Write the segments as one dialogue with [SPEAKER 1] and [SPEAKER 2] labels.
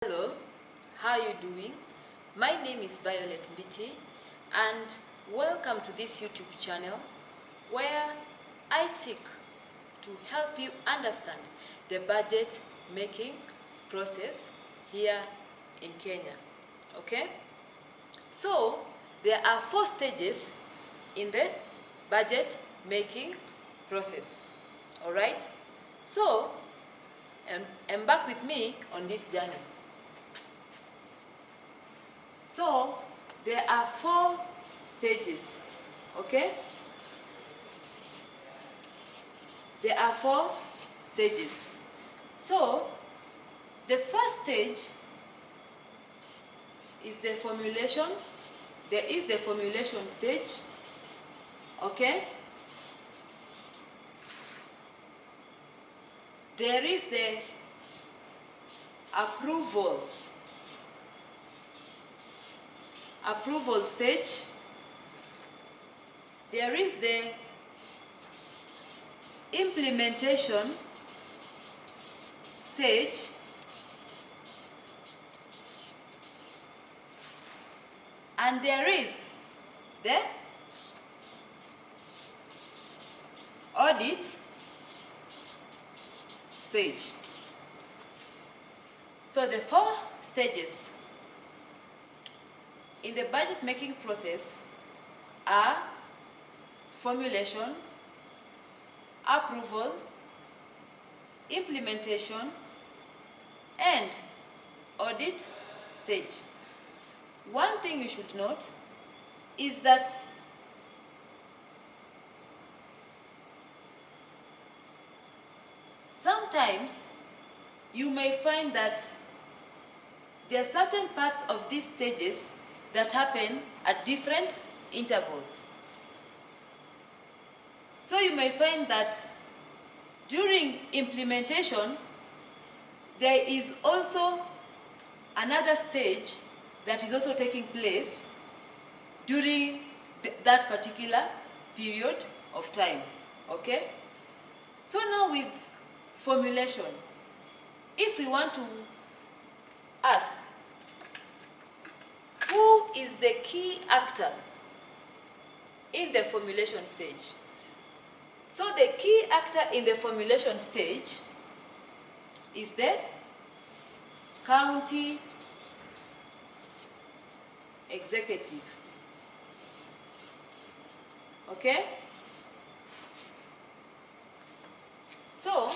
[SPEAKER 1] Hello, how are you doing? My name is Mbiti and welcome to this YouTube channel where I seek to help you understand the budget making process here in Kenya. Okay? So, there are 4 stages in the budget making process. Alright? So, embark with me on this journey. So, there are 4 stages, okay? There are 4 stages. So, the first stage is the formulation. There is the formulation stage, okay? There is the approval stage. There is the implementation stage. And there is the audit stage. So the 4 stages in the budget making process are formulation, approval, implementation, and audit stage. One thing you should note is that sometimes you may find that there are certain parts of these stages that happen at different intervals. So you may find that during implementation, there is also another stage that is also taking place during that particular period of time, okay? So now with formulation, if we want to ask, who is the key actor in the formulation stage? So the key actor in the formulation stage is the county executive. Okay? So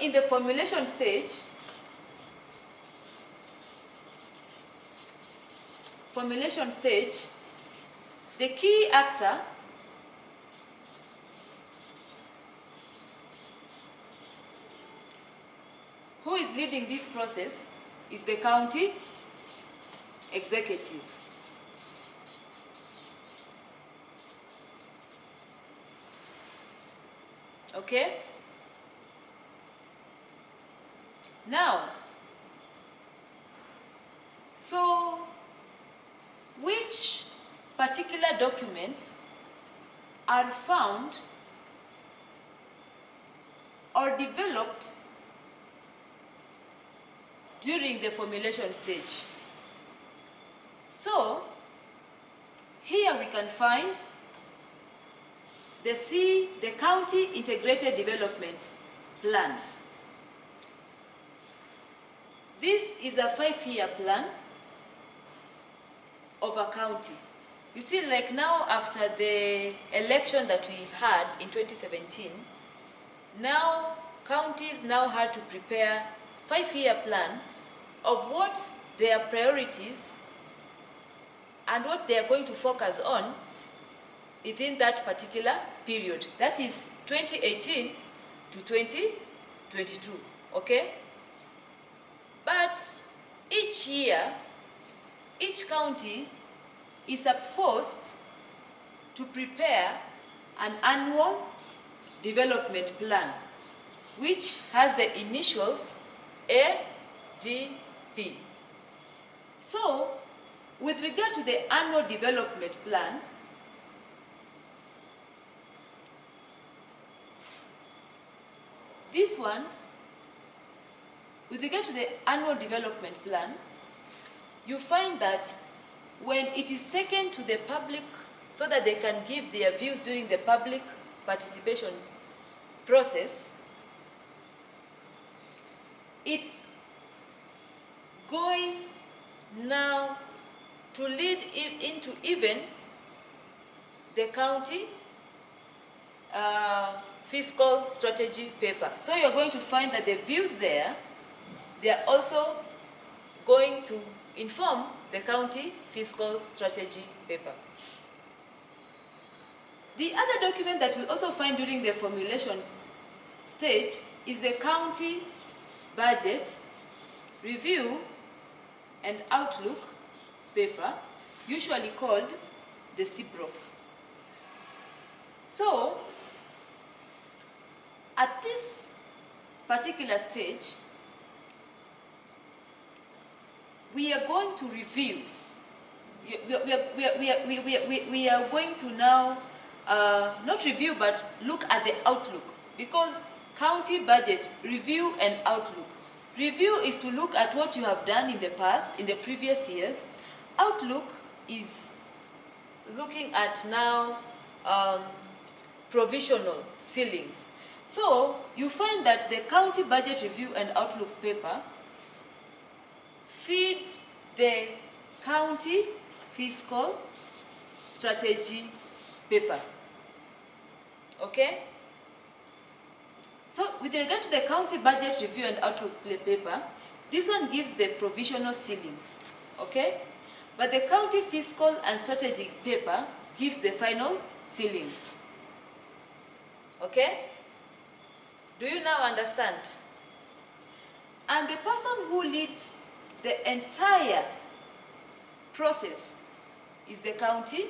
[SPEAKER 1] in the formulation stage, the key actor who is leading this process is the county executive. Okay? Now, so which particular documents are found or developed during the formulation stage? So, here we can find the County Integrated Development Plan. This is a 5-year plan of a county. You see, like now after the election that we had in 2017, now counties now had to prepare 5-year plan of what their priorities and what they are going to focus on within that particular period. That is 2018 to 2022, okay? But each year, each county is supposed to prepare an annual development plan, which has the initials ADP. So, with regard to the annual development plan, this one with regard to the annual development plan, you find that when it is taken to the public so that they can give their views during the public participation process, it's going now to lead into even the county fiscal strategy paper. So you're going to find that the views there, they are also going to inform the county fiscal strategy paper. The other document that we'll also find during the formulation stage is the county budget review and outlook paper, usually called the CBRO. So, at this particular stage, we are going to review. We are going to now not review but look at the outlook, because county budget review and outlook. Review is to look at what you have done in the past, in the previous years. Outlook is looking at now provisional ceilings. So you find that the county budget review and outlook paper feeds the county fiscal strategy paper. Okay? So with regard to the county budget review and outlook paper, this one gives the provisional ceilings. Okay? But the county fiscal and strategy paper gives the final ceilings. Okay? Do you now understand? And the person who leads the entire process is the county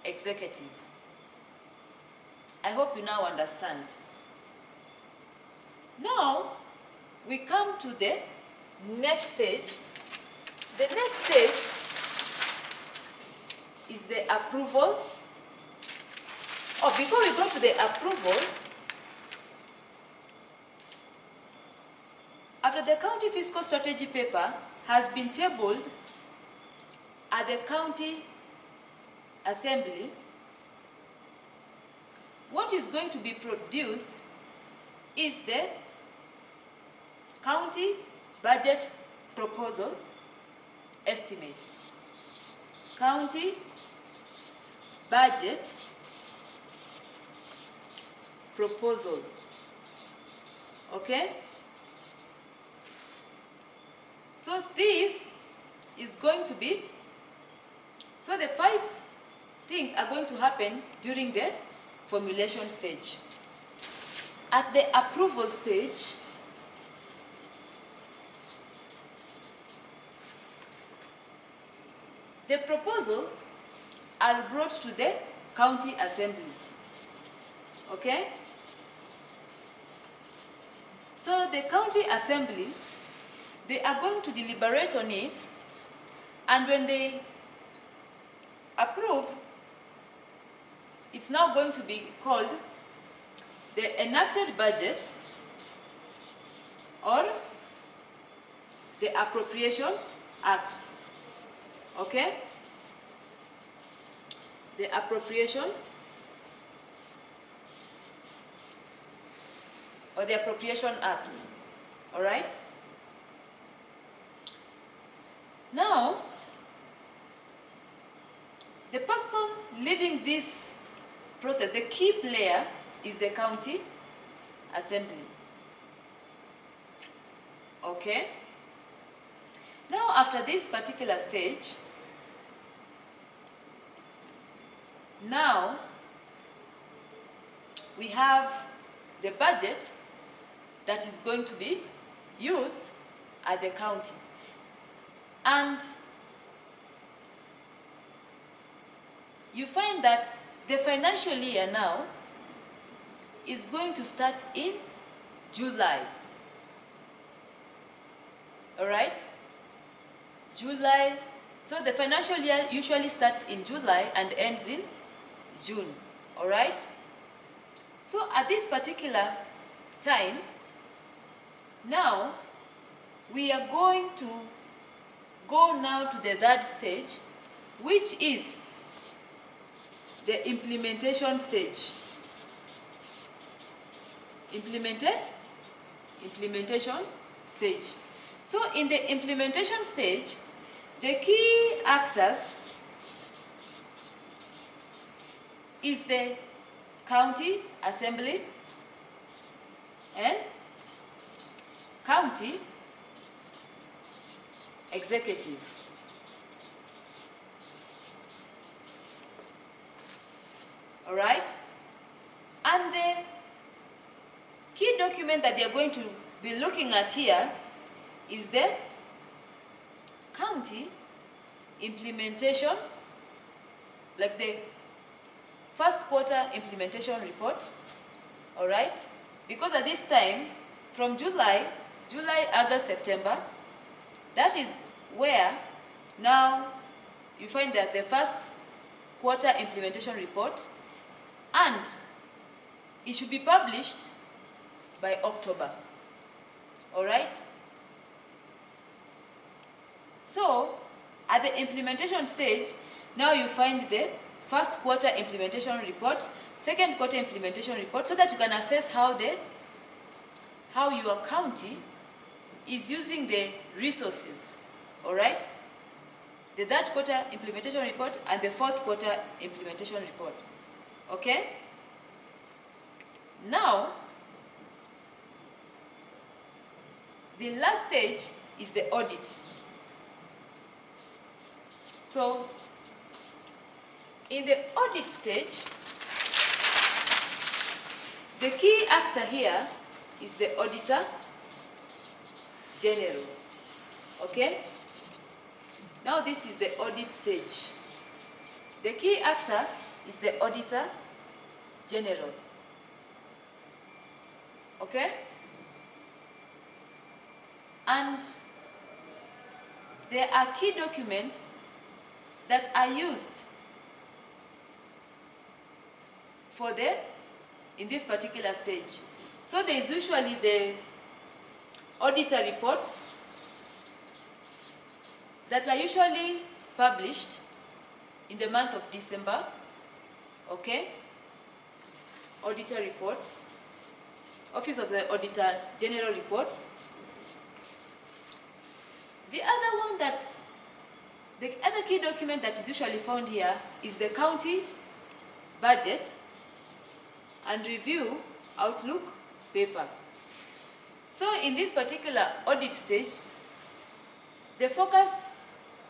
[SPEAKER 1] executive. I hope you now understand. Now, we come to the next stage. The next stage is the approval. Oh, before we go to the approval, after the county fiscal strategy paper has been tabled at the county assembly, what is going to be produced is the county budget proposal estimate. County budget proposal. Okay? So this is going to be, so the 5 things are going to happen during the formulation stage. At the approval stage, the proposals are brought to the county assembly. Okay? So the county assembly, they are going to deliberate on it, and when they approve, it's now going to be called the enacted budget or the Appropriation Act. Okay? The Appropriation or the Appropriation Act. All right? Now, the person leading this process, the key player, is the county assembly. Okay? Now, after this particular stage, now we have the budget that is going to be used at the county. And you find that the financial year now is going to start in July. All right? July. So the financial year usually starts in July and ends in June. All right? So at this particular time, now we are going to go now to the third stage, which is the implementation stage. Implementation stage. So in the implementation stage, the key actors is the county assembly and county executive. All right? And the key document that they are going to be looking at here is the county implementation, like the first quarter implementation report. All right? Because at this time, from July, August, September, that is where now you find that the first quarter implementation report, and it should be published by October. All right? So, at the implementation stage, now you find the first quarter implementation report, second quarter implementation report, so that you can assess how your county is using the resources. All right? The third quarter implementation report and the fourth quarter implementation report. Okay? Now, the last stage is the audit. So, in the audit stage, the key actor here is the auditor general. Okay? Now this is the audit stage. The key actor is the auditor general. Okay? And there are key documents that are used in this particular stage. So there is usually the auditor reports that are usually published in the month of December. Okay? Auditor reports. Office of the Auditor General reports. The other key document that is usually found here is the county budget and review outlook paper. So in this particular audit stage, the focus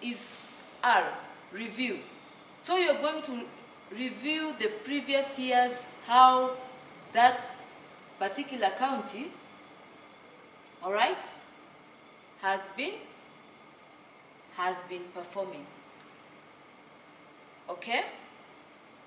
[SPEAKER 1] is R, review. So you're going to review the previous years, how that particular county, all right, has been performing. Okay?